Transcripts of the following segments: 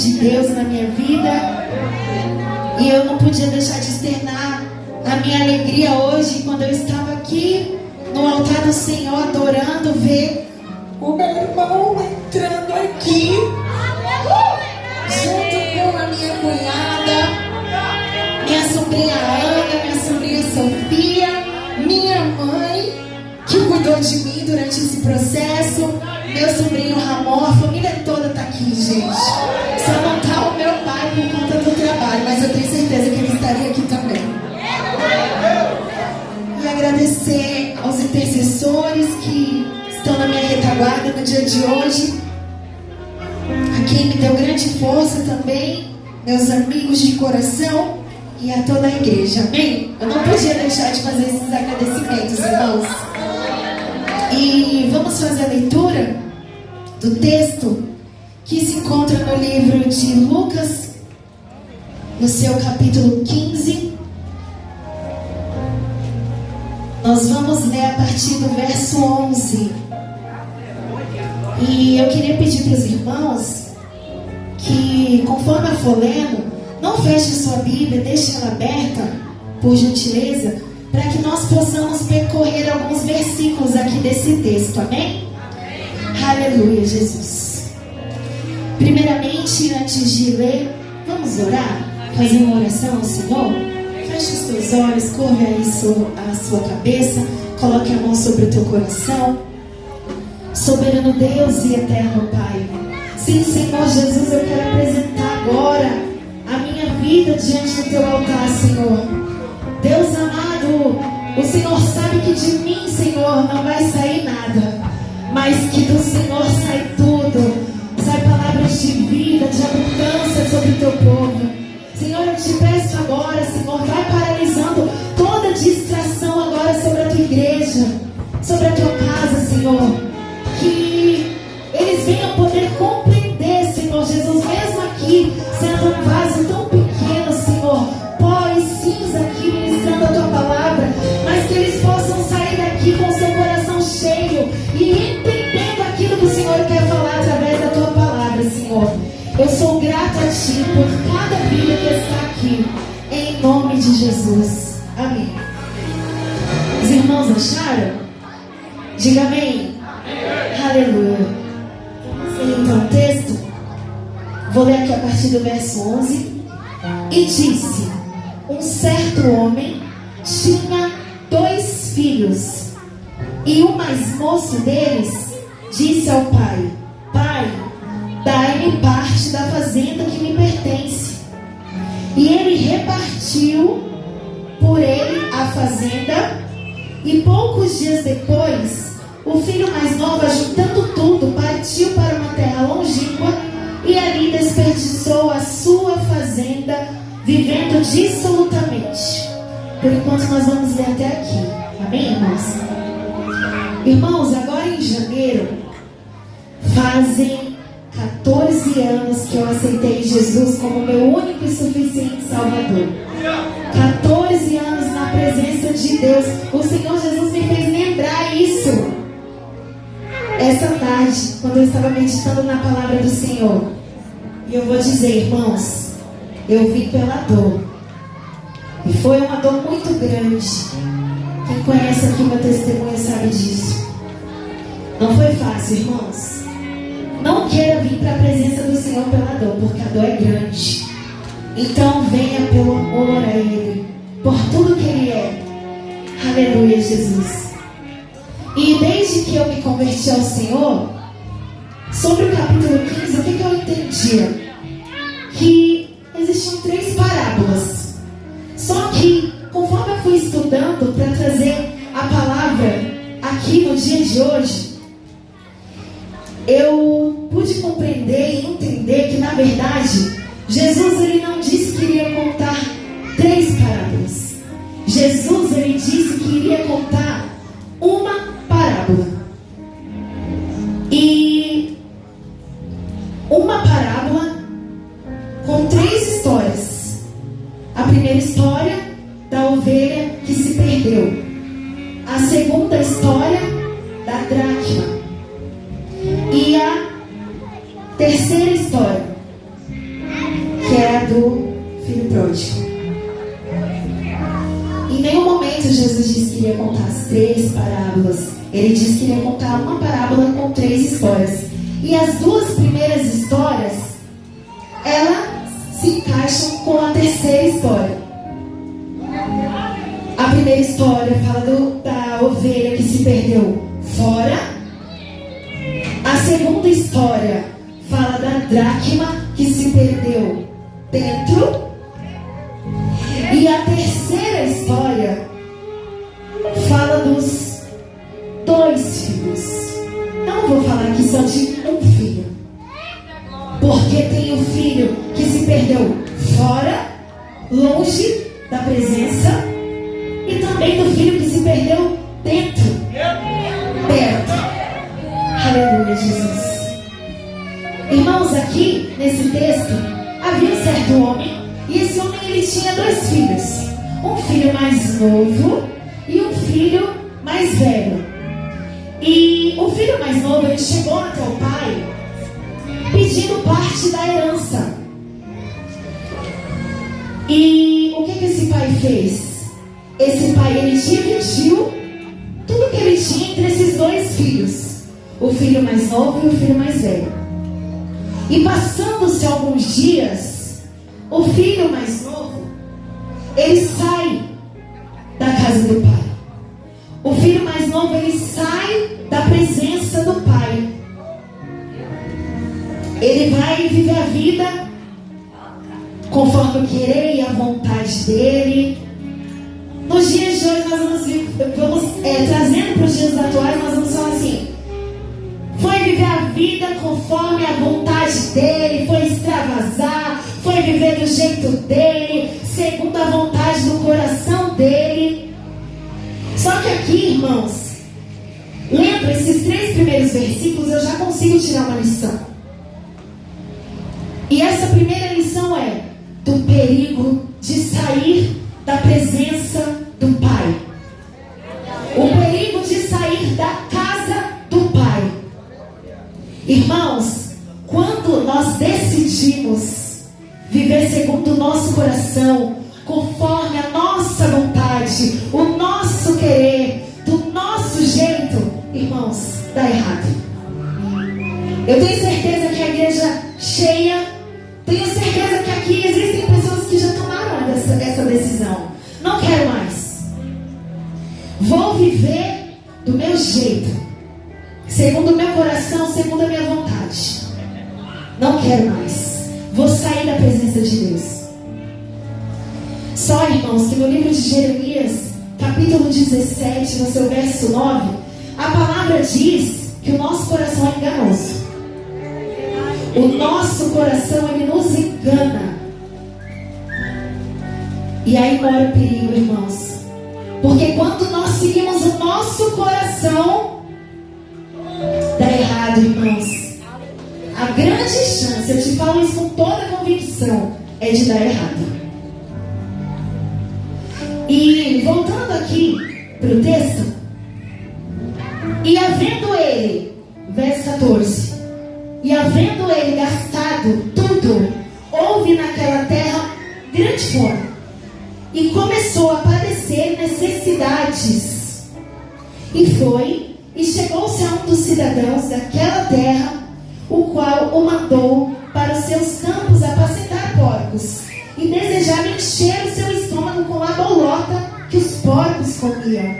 de Deus na minha vida. E eu não podia deixar de externar a minha alegria hoje, quando eu estava aqui no altar do Senhor adorando, ver o meu irmão entrando aqui junto com a minha cunhada, minha sobrinha Ana, minha sobrinha Sofia, minha mãe, que cuidou de mim durante esse processo, meu sobrinho Ramon, a família toda está aqui, gente. Só não está o meu pai por conta do trabalho, mas eu tenho certeza que ele estaria aqui também. E agradecer aos intercessores que estão na minha retaguarda no dia de hoje, a quem me deu grande força também, meus amigos de coração e a toda a igreja, amém? Eu não podia deixar de fazer esses agradecimentos, irmãos. E vamos fazer a leitura do texto que se encontra no livro de Lucas, no seu capítulo 15. Nós vamos ler a partir do verso 11. E eu queria pedir para os irmãos que, conforme eu for lendo, não feche sua Bíblia, deixe ela aberta, por gentileza, para que nós possamos percorrer alguns versículos aqui desse texto, amém? Aleluia, Jesus. Primeiramente, antes de ler, vamos orar? Fazer uma oração ao Senhor? Feche os teus olhos, curva aí a sua cabeça, coloque a mão sobre o teu coração. Soberano Deus e eterno Pai, sim, Senhor Jesus, eu quero apresentar agora a minha vida diante do teu altar, Senhor. Deus amado, o Senhor sabe que de mim, Senhor, não vai sair nada, mas que do Senhor sai tudo. Sai palavras de vida, de abundância sobre o teu povo. Senhor, eu te peço agora, Senhor, vai paralisando toda distração agora sobre a tua igreja, sobre a tua casa, Senhor. Que eles venham poder compreender, Senhor Jesus, mesmo aqui, sendo um vaso tão pequeno, Senhor, pó e cinza aqui ministrando a tua palavra, mas que eles possam sair daqui com seu coração cheio e entendendo aquilo que o Senhor quer falar através da tua palavra, Senhor. Eu sou grata a Ti por cada vida que está aqui, em nome de Jesus. Amém. Os irmãos acharam? Diga amém. Aleluia. Vamos ler então o texto. Vou ler aqui a partir do verso 11. E disse: um certo homem tinha 2 filhos, e o mais moço deles disse ao pai: Pai, dai-me parte da fazenda que me pertence. E ele repartiu por ele a fazenda. E poucos dias depois, o filho mais novo, juntando tudo, partiu para uma terra longínqua e ali desperdiçou a sua fazenda, vivendo dissolutamente. Por enquanto nós vamos ler até aqui. Amém, irmãos? Irmãos, agora em janeiro fazem 14 anos que eu aceitei Jesus como meu único e suficiente Salvador. 14 anos na presença de Deus. O Senhor Jesus me fez lembrar isso essa tarde, quando eu estava meditando na palavra do Senhor. E eu vou dizer, irmãos, eu vim pela dor. E foi uma dor muito grande. Quem conhece aqui meu testemunho sabe disso. Não foi fácil, irmãos. Não queira vir para a presença do Senhor pela dor, porque a dor é grande. Então venha pelo amor a Ele, por tudo que Ele é. Aleluia, Jesus. E desde que eu me converti ao Senhor, sobre o capítulo 15, o que eu entendia? Que existiam 3 parábolas. Só que, conforme eu fui estudando para trazer a palavra aqui no dia de hoje, eu pude compreender e entender que, na verdade, Jesus ele não disse que iria contar 3 parábolas. Jesus ele disse que iria contar uma parábola. E uma parábola com 3 histórias. A primeira história da ovelha que se perdeu. A segunda história da dracma. E a terceira história hoje. Em nenhum momento Jesus disse que iria contar as 3 parábolas. Ele disse que iria contar uma parábola com 3 histórias. E as 2 primeiras histórias, elas se encaixam com a terceira história. A primeira história fala da ovelha que se perdeu fora. A segunda história fala da dracma que se perdeu dentro. E a terceira história fala dos 2 filhos. Não vou falar aqui só de um filho, porque tem o filho que se perdeu fora, longe da presença, e também do filho que se perdeu dentro, perto. Aleluia, Jesus. Irmãos, aqui nesse texto havia um certo homem, e esse homem ele tinha 2 filhos, um filho mais novo e um filho mais velho. E o filho mais novo ele chegou até o pai pedindo parte da herança. E o que esse pai fez? Esse pai ele dividiu tudo que ele tinha entre esses 2 filhos, o filho mais novo e o filho mais velho. E passando-se alguns dias, o filho mais novo ele sai da casa do pai. O filho mais novo ele sai da presença do pai. Ele vai viver a vida conforme o querer e a vontade dele. Nos dias de hoje nós vamos trazendo para os dias atuais, nós vamos falar assim: foi viver a vida conforme a vontade dele, foi extravasar, foi viver do jeito dele, segundo a vontade do coração dele. Só que aqui, irmãos, lendo esses 3 primeiros versículos, eu já consigo tirar uma lição. E essa primeira lição é do perigo de sair da presença do Pai. O perigo de sair da casa do Pai. Irmãos, quando nós decidimos viver segundo o nosso coração, conforme a nossa vontade, o nosso querer, do nosso jeito, irmãos, dá errado. Eu tenho certeza que a igreja cheia, tenho certeza que aqui existem pessoas que já tomaram essa decisão. Não quero mais. Vou viver do meu jeito, segundo o meu coração, segundo a minha vontade. Não quero mais. Vou sair da presença de Deus. Só, irmãos, que no livro de Jeremias, capítulo 17, no seu verso 9, a palavra diz que o nosso coração é enganoso. O nosso coração, ele nos engana. E aí mora o perigo, irmãos. Porque quando nós seguimos o nosso coração, dá errado, irmãos. A grande chance, eu te falo isso com toda a convicção, é de dar errado. E voltando aqui para o texto, e havendo ele, verso 14, e havendo ele gastado tudo, houve naquela terra grande fome, e começou a padecer necessidades. E foi, e chegou-se a um dos cidadãos daquela terra, o qual o mandou para os seus campos apacentar porcos, e desejava encher o seu estômago com a bolota que os porcos comiam,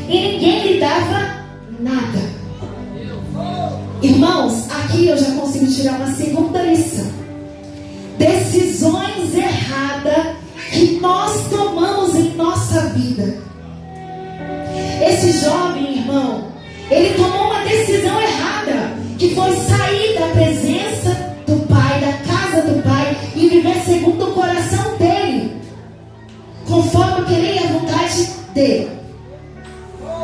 e ninguém lhe dava nada. Irmãos, aqui eu já consigo tirar uma segunda lição. Decisões erradas que nós tomamos em nossa vida. Esse jovem, irmão, ele tomou uma decisão errada, que foi sair da presença do Pai, da casa do Pai, e viver segundo o coração dele, conforme o querer e a vontade dele.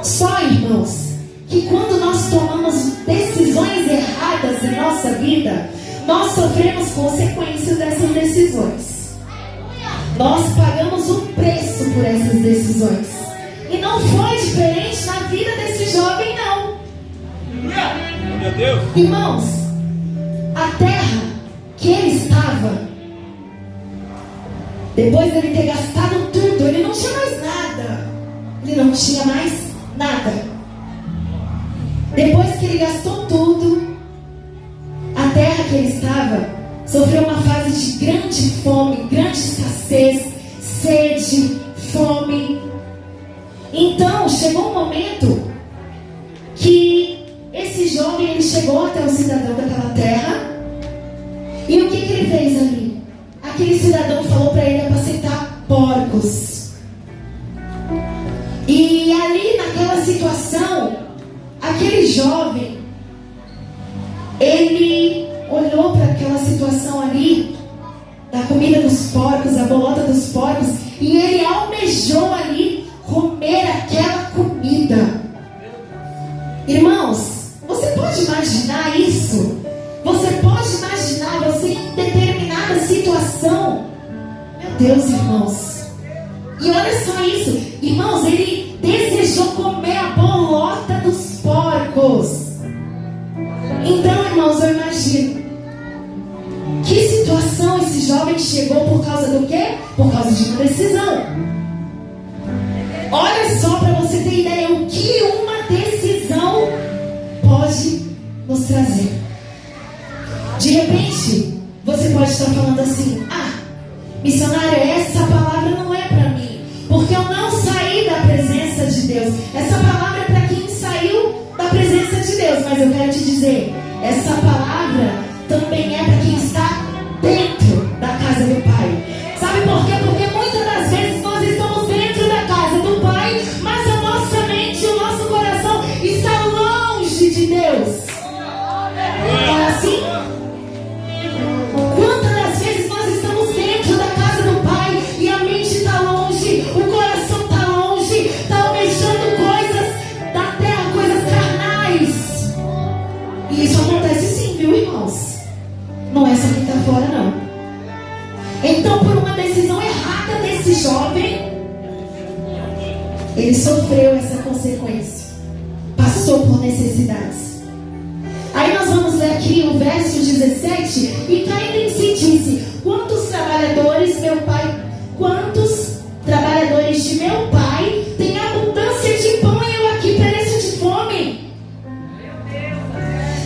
Só, irmãos, que quando nós tomamos decisões erradas em nossa vida, nós sofremos consequências dessas decisões. Nós pagamos um preço por essas decisões. E não foi diferente na vida desse jovem, não. Meu Deus. Irmãos, a terra que ele estava Depois dele ter gastado tudo, ele não tinha mais nada. Ele não tinha mais nada. Depois que ele gastou tudo, a terra que ele estava sofreu uma fase de grande fome, grande escassez, sede, fome. Então chegou um momento que esse jovem ele chegou até o cidadão daquela terra. E o que ele fez ali? Aquele cidadão falou para ele apacentar porcos. E ali naquela situação, aquele jovem, ele olhou para aquela situação ali, da comida dos porcos, a bolota dos porcos, e ele almejou ali comer aquela comida. Irmãos, você pode imaginar isso? Você pode imaginar você em determinada situação? Meu Deus, irmãos. E olha só isso, irmãos, ele desejou comer a bolota dos porcos. Então, irmãos, eu imagino que situação esse jovem chegou por causa do quê? Por causa de uma decisão. Olha só para você ter ideia o que uma decisão pode nos trazer. De repente, você pode estar falando assim: missionário, essa palavra não é para mim, porque eu não saí da presença de Deus. Essa palavra é para quem saiu da presença de Deus. Mas eu quero te dizer, essa palavra também é para quem está dentro da casa do Pai. Sabe por quê? Porque muitas das vezes nós estamos dentro da casa do Pai, mas a nossa mente e o nosso coração está longe de Deus. Não é assim? Quantas das vezes nós estamos dentro da casa do Pai e a mente está longe, o coração está longe, está almejando coisas da terra, coisas carnais. E isso acontece sim, viu, irmãos? Não é só quem está fora, não. Então, por uma decisão errada desse jovem, ele sofreu essa consequência, passou por necessidades. Aí nós vamos ler aqui o verso 17. E caindo em si disse: quantos trabalhadores de meu pai têm abundância de pão e eu aqui pereço de fome?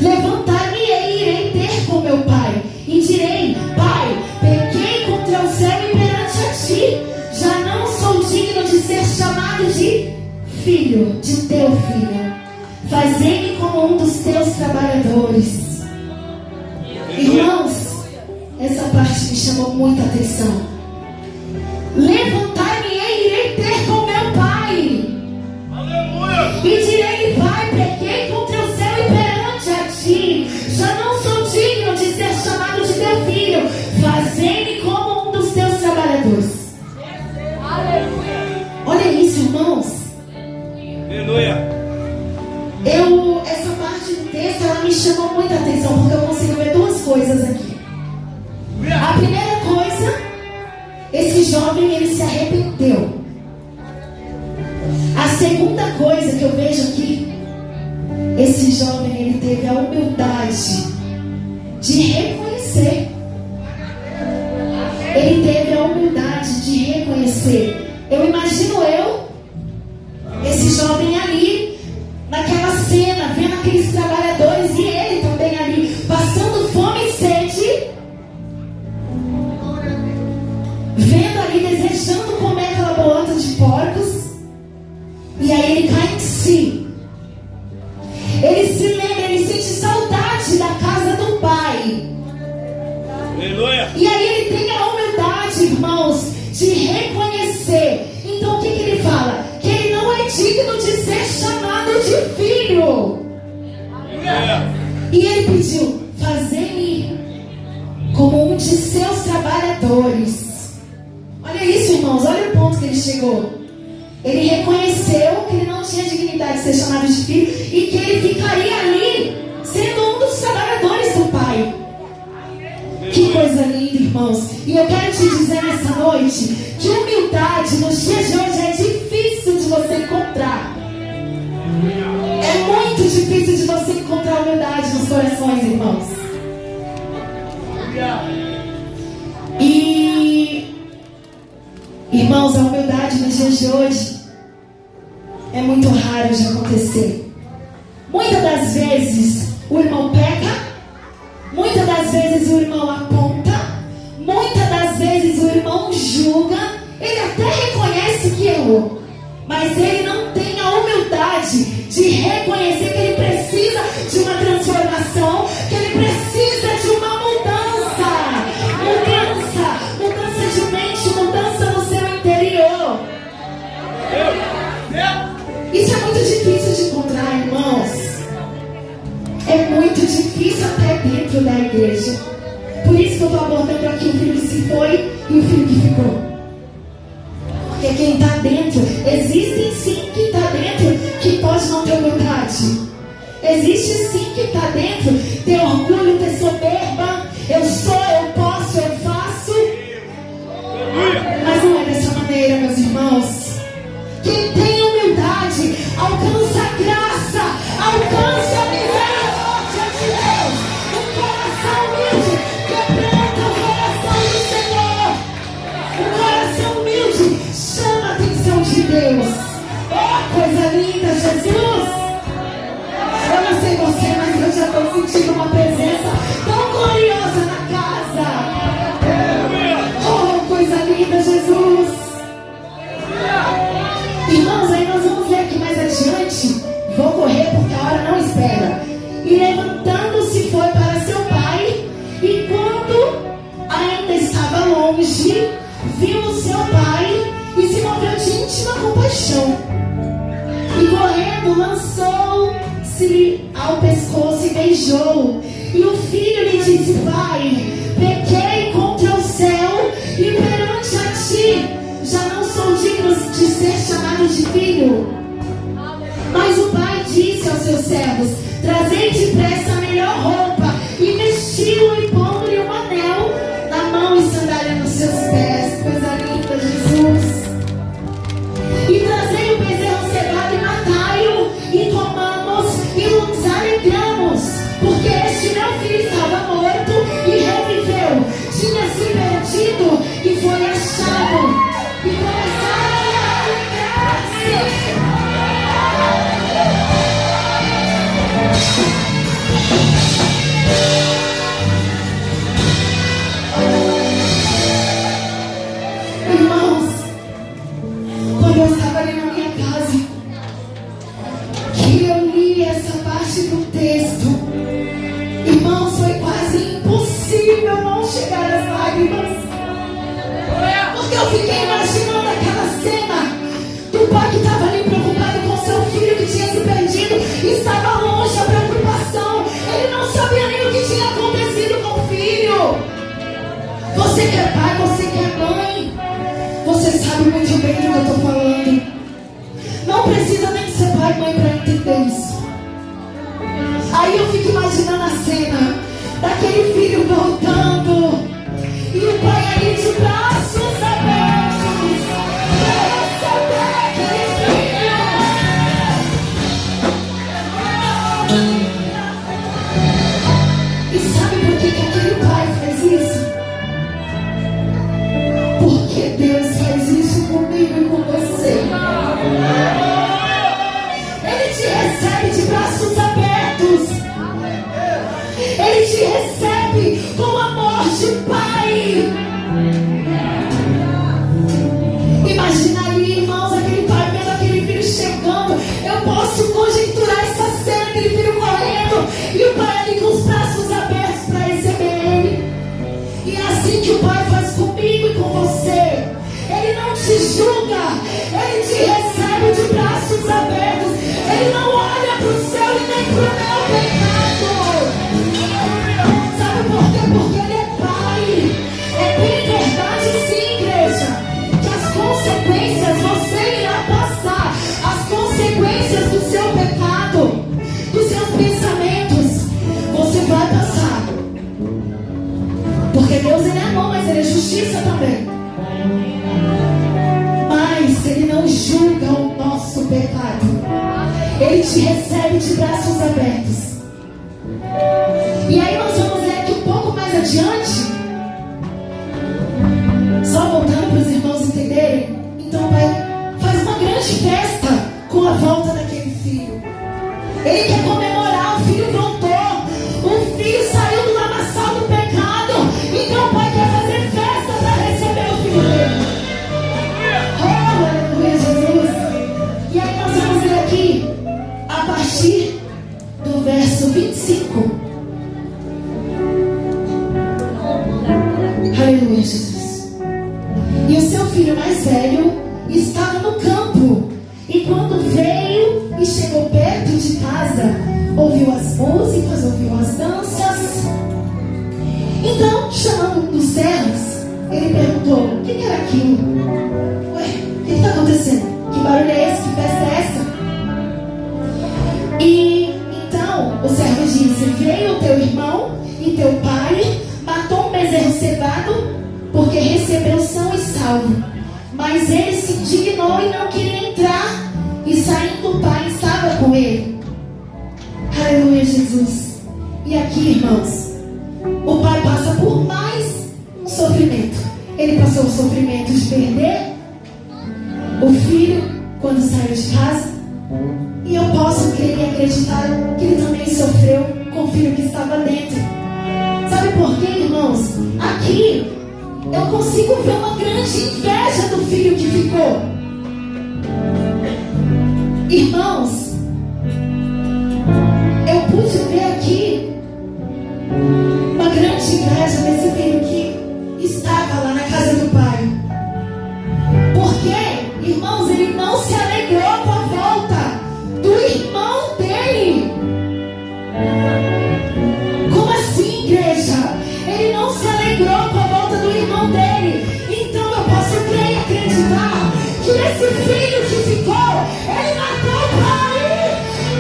Levantar-me-ei e irei ter com meu pai, e direi: Pai, pequei contra o céu e perante a ti, já não sou digno de ser chamado de filho, de teu filho. Fazei-me como um dos teus trabalhadores. Irmãos, essa parte me chamou muita atenção. Levantar-me-ei e irei ter com meu pai. Aleluia. E direi: Pai, pequei contra o céu e perante a ti, já não sou digno de ser chamado de teu filho. Fazei-me como um dos teus trabalhadores. Aleluia. Olha isso, irmãos. Aleluia. Essa parte do texto, ela me chamou muita atenção, porque eu consigo ver duas coisas aqui. A primeira coisa, esse jovem, ele se arrependeu. A segunda coisa que eu vejo aqui, esse jovem, ele teve a humildade de reconhecer. Ele teve a humildade de reconhecer. Eu imagino esse jovem ali, naquela cena, vendo aqueles trabalhadores e ele também ali, passando fome e sede, vendo ali, desejando comer aquela bolota de porcos. E aí ele cai em si. Ele se lembra, ele sente saudade da casa do Pai. Aleluia. E aí ele tem a humildade, irmãos, de reconhecer. Então o que ele fala? Que ele não é digno de ser chamado de filho. E ele pediu: fazei-me como um de seus trabalhadores. Olha isso, irmãos, olha o ponto que ele chegou. Ele reconheceu que ele não tinha dignidade de ser chamado de filho e que ele ficaria ali sendo um dos trabalhadores do Pai. Que coisa linda, irmãos. E eu quero te dizer nessa noite que humildade nos dias de hoje é difícil de você encontrar. É muito difícil de você encontrar humildade nos corações, irmãos. E dias de hoje é muito raro de acontecer. Muitas das vezes o irmão peca, muitas das vezes o irmão aponta, muitas das vezes o irmão julga, ele até reconhece que errou, mas ele não tem a humildade de reconhecer que ele precisa de uma transformação, que ele precisa de uma mudança de mente, mudança no seu interior. Isso é muito difícil de encontrar, irmãos. É muito difícil até dentro da igreja. Por isso que eu estou abordando aqui o filho que se foi e o filho que ficou. Porque quem está dentro, existem sim que está dentro que pode não ter humildade. Existe sim que está dentro ter orgulho, ter soberba. Eu sou, eu posso, eu faço. Mas não é dessa maneira, meus irmãos. Quem tem humildade alcança a graça, alcança a misericórdia de Deus. Um coração humilde quebranta o coração do Senhor. Um coração humilde chama a atenção de Deus. Oh, coisa linda, Jesus. Eu não sei você, mas eu já estou sentindo uma presença tão gloriosa na casa. Oh, coisa linda, Jesus. Irmãos, aí nós vamos ver aqui mais adiante. Vou correr porque a hora não espera. E levantando-se foi para seu pai. E quando ainda estava longe, viu o seu pai e se moveu de íntima compaixão. E correndo lançou-se ao pescoço e beijou. E o filho lhe disse: Pai, pequei contra o céu e perante a ti já não sou digno de ser chamado de filho. Mas o pai disse aos seus servos: Trazei depressa a melhor roupa e vestiu-o, e pondo-lhe um anel na mão e sandália nos seus pés. Coisa linda, Jesus. E trazei o bezerro cevado e matai-o, e tomamos e nos alegramos, porque este meu filho estava morto e reviveu, tinha se perdido e foi achado. E começaram a alegrar-se. Irmãos, quando eu estava ali na minha casa, que eu li essa parte do texto, irmãos, foi quase impossível não chegar às lágrimas. Porque eu fiquei imaginando aquela cena do pai que estava ali preocupado com seu filho que tinha se perdido, estava longe, a preocupação, ele não sabia nem o que tinha acontecido com o filho. Você que é pai, você que é mãe, você sabe muito bem do que eu estou falando. Não precisa nem ser pai e mãe para entender isso. Aí eu fico imaginando a cena daquele filho voltando e o pai ali de braços abertos para receber aquele filho. E sabe por que aquele pai faz isso? Porque Deus faz isso comigo e com você. Ele te recebe de braços abertos. Ele te recebe com amor de pai. Imagina ali, irmãos, aquele pai vendo aquele filho chegando. Eu posso conjecturar essa cena, aquele filho correndo e o pai ali com os braços abertos para receber ele. E é assim que o pai faz comigo e com você. Ele não te julga, ele te recebe de braços abertos. Ele não olha para o céu e nem para o meu pecado. Sabe por quê? Porque ele é pai. É bem verdade, sim, igreja, que as consequências você irá passar. As consequências do seu pecado, dos seus pensamentos, você vai passar. Porque Deus, ele é amor, mas ele é justiça também. Mas ele não julga o nosso pecado. Ele te recebe de braços abertos. E aí nós vamos ver aqui um pouco mais adiante, só voltando para os irmãos entenderem. Então o pai Ele quer comemorar. O filho voltou. O filho saiu do lamaçal do pecado. Então o pai quer fazer festa para receber o filho dele. Oh, aleluia, Jesus. E aí nós vamos ler aqui a partir do verso 25. Aleluia, Jesus. E o seu filho mais velho estava no campo. E quando veio e chegou perto de casa, ouviu as músicas, ouviu as danças. Então, chamando um dos servos, ele perguntou: o que era aquilo? Ué, o que está acontecendo? Que barulho é esse? Que festa é essa? E então o servo disse: veio o teu irmão e teu pai, matou um bezerro cevado, porque recebeu são e salvo. Mas ele se indignou e não queria entrar. E saindo o pai estava com ele. Aleluia, Jesus. E aqui, irmãos, o pai passa por mais um sofrimento. Ele passou o sofrimento de perder o filho quando saiu de casa. E eu posso crer e acreditar que ele também sofreu com o filho que estava dentro. Sabe por quê, irmãos? Aqui eu consigo ver uma grande inveja do filho que ficou. Irmãos, eu pude ver aqui uma grande inveja desse filho que estava lá na casa do pai. Porque, irmãos, ele não se alegrou com a volta do irmão dele. Como assim, igreja? Ele não se alegrou com a volta do irmão dele. Então eu posso crer e acreditar que esse filho que ficou, ele matou o pai,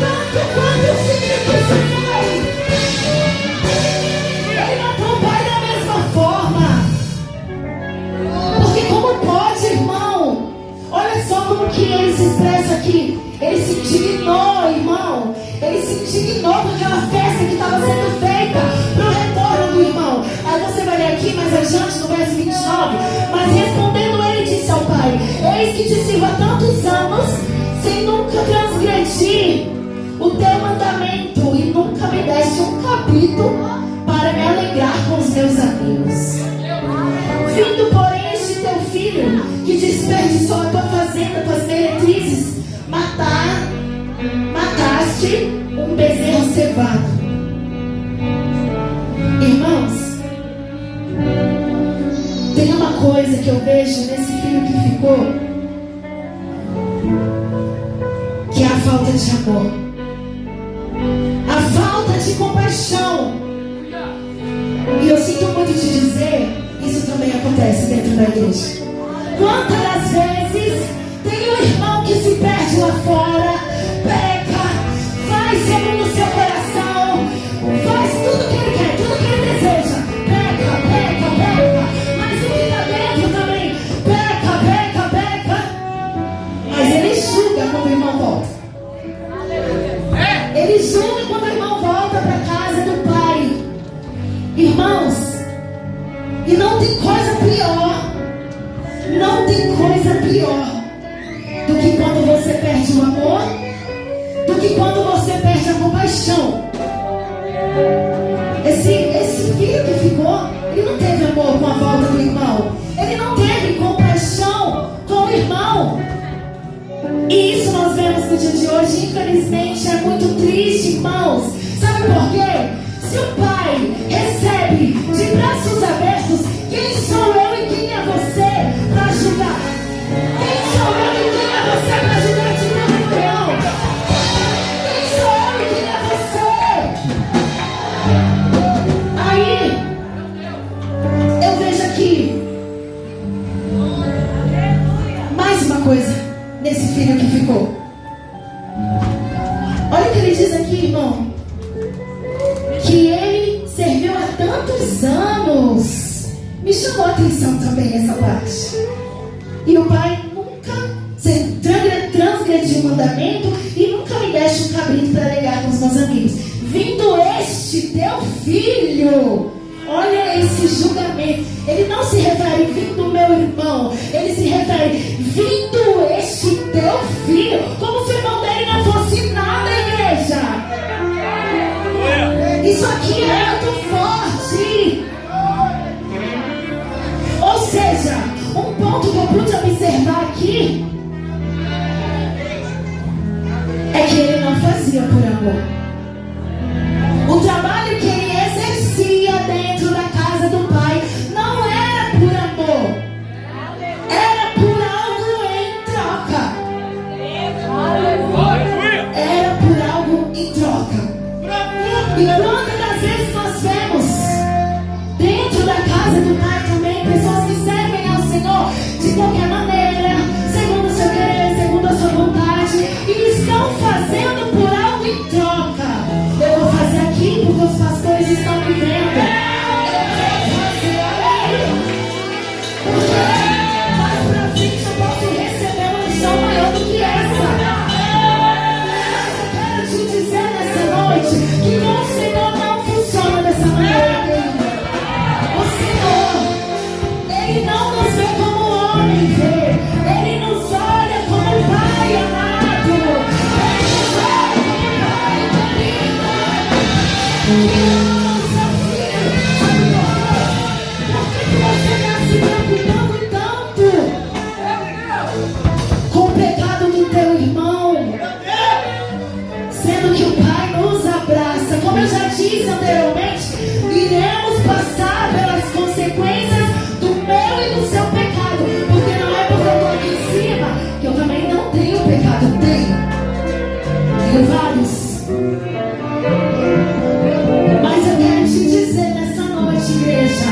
tanto quanto o filho que se foi. Ele matou o pai da mesma forma. Porque como pode, irmão? Olha só como que ele se expressa aqui. Ele se indignou, irmão. Ele se indignou com aquela festa que estava sendo feita para o retorno do irmão. Aí você vai ler aqui mais adiante no verso 29. Mas respondendo ele disse ao pai: eis que te sirvo há tantos anos, sem nunca transgredir o teu mandamento, e nunca me deste um cabrito para me alegrar com os meus amigos. Vindo, porém, este teu filho, que desperdiçou a tua fazenda, tuas meretrizes, mataste um bezerro cevado. Irmãos, tem uma coisa que eu vejo nesse filho que ficou, que é a falta de amor, a falta de compaixão. E eu sinto muito te dizer, isso também acontece dentro da igreja. Quantas das vezes tem um irmão que se perde lá fora, peca, faz segundo o seu coração, faz tudo que ele quer, tudo que ele deseja, peca, mas o que está dentro também, peca, mas ele julga quando o irmão volta. Ele julga quando o irmão volta para a casa do pai. Irmãos, e não tem coisa pior, do que quando você perde o amor, do que quando você perde a compaixão. Esse filho que ficou, ele não teve amor com a volta do irmão, ele não teve compaixão com o irmão. E isso nós vemos no dia de hoje, infelizmente, é muito triste, irmãos. Sabe por quê? Se o pai recebe de braços abertos, quem sou eu e quem é você para ajudar? Quem sou eu e quem é você para ajudar de reunião? Quem sou eu e quem é você? Aí, eu vejo aqui mais uma coisa nesse filho que ficou. Olha o que ele diz aqui, irmão. Que ele serviu há tantos anos. Me chamou a atenção também essa parte. E o pai nunca transgrediu o mandamento, e nunca me deste um cabrito para alegar com os meus amigos. Vindo este teu filho, olha esse julgamento. Ele não se refere vindo meu irmão, ele se refere vindo este teu filho, como se o irmão dele não fosse nada, igreja. Isso aqui é muito forte. Ou seja, um ponto que eu pude observar aqui é que ele não fazia por amor. O trabalho que ele exercia dentro da casa do pai não era por amor, era por algo em troca. Era por algo em troca. E quantas das vezes nós vemos dentro da casa do pai também pessoas que servem ao Senhor de qualquer maneira, segundo o seu querer, segundo a sua vontade, e estão fazendo por algo em troca. Eu vou fazer aqui porque os pastores estão me vendo. Eu vou fazer ali porque mais pra frente eu posso receber uma lição maior do que essa. Mas eu quero te dizer nessa noite que o Senhor não funciona dessa maneira, querido. O Senhor, Ele não nos vê como o homem vê. Ele nos olha como o Pai amado. Ele nos olha como o Pai querido. E eu, seu filho, sabe por que você está se preocupando tanto com o pecado do teu irmão? Sendo que o Pai nos abraça. Como eu já disse anteriormente, iremos passar pelas consequências do meu e do seu pecado. Porque não é porque eu estou aqui em cima que eu também não tenho pecado. Tenho vários. Mas eu quero te dizer nessa noite, igreja,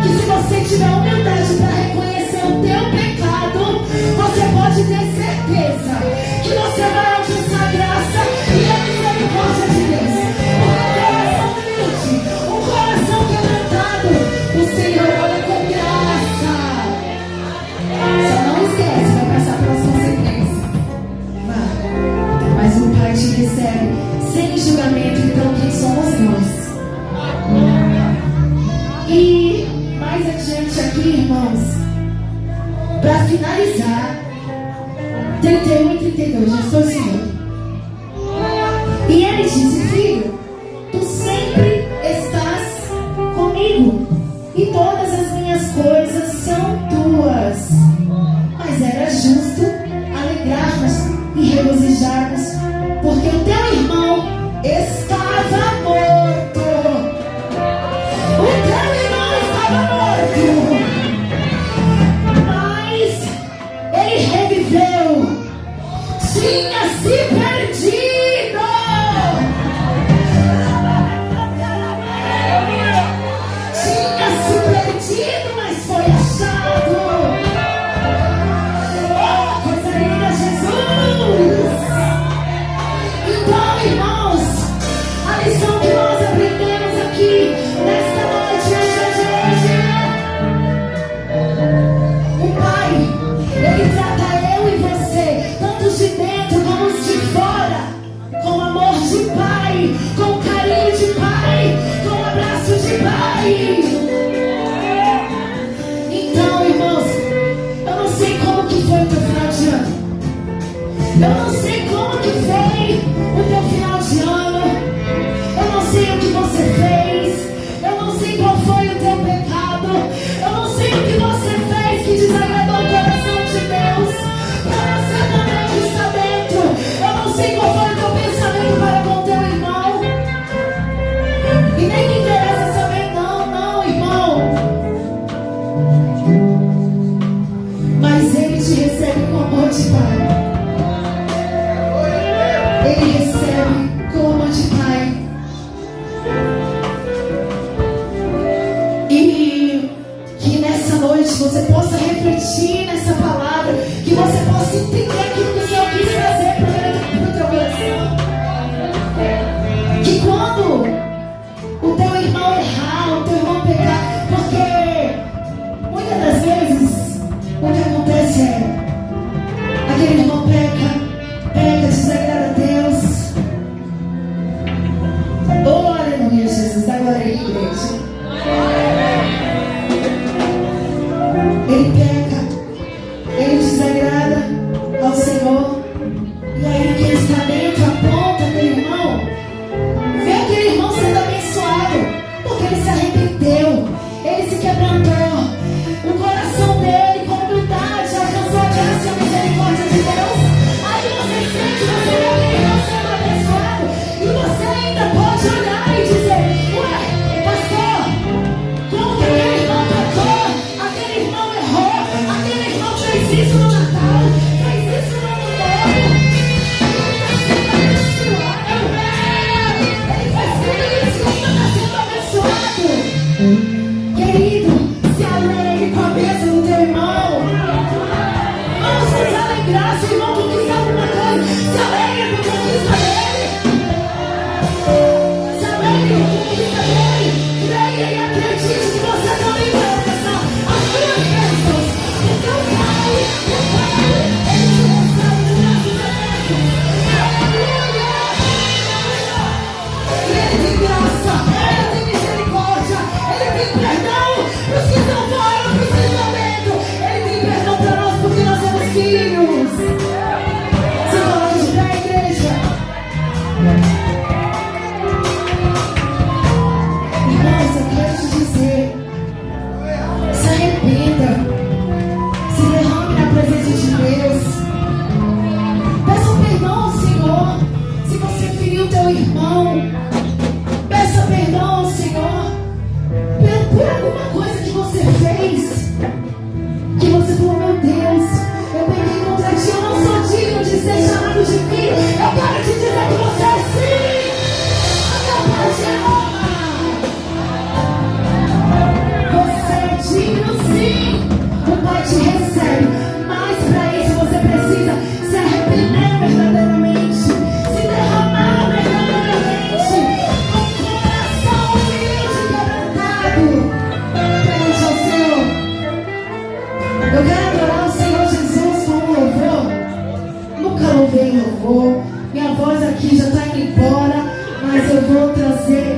que se você tiver humildade para reconhecer o teu pecado, você pode ter certeza que você vai alcançar a graça e a misericórdia de Deus. Um coração quebrantado, o Senhor olha com graça. Só não esquece, vai passar pelas consequências. Mas o Pai te recebe sem julgamento. Então quem somos nós? E mais adiante aqui, irmãos, para finalizar, 31 e 32, já estou seguindo. E ele disse: filho, tu sempre estás comigo, e todas as minhas coisas são tuas. Mas era justo alegrar-nos e regozijar-nos, porque o teu irmão estava morto. O teu irmão estava morto, mas ele reviveu. Tinha se perdido. Tinha se perdido, mas foi achado. Oh, coisa linda, Jesus. Então, irmãos, a lição que nós aprendemos aqui nesta noite, o Pai, Ele trata eu e você, tanto de dentro como os de fora, com amor de Pai, com carinho de Pai, com abraço de Pai. Então, irmãos, eu não sei como que foi o teu final de ano. Eu não sei como que foi o teu final de ano. Eu não sei o que você fez. Eu não sei qual foi o teu pecado. Eu não sei o que você fez que desagradou o coração de Deus. Para você também que está dentro. Eu não sei qual foi o teu pensamento para com o teu irmão. E nem me interessa saber, não, irmão. Mas Ele te recebe com amor de Pai. envolver em louvor. Minha voz aqui já está indo embora, mas eu vou trazer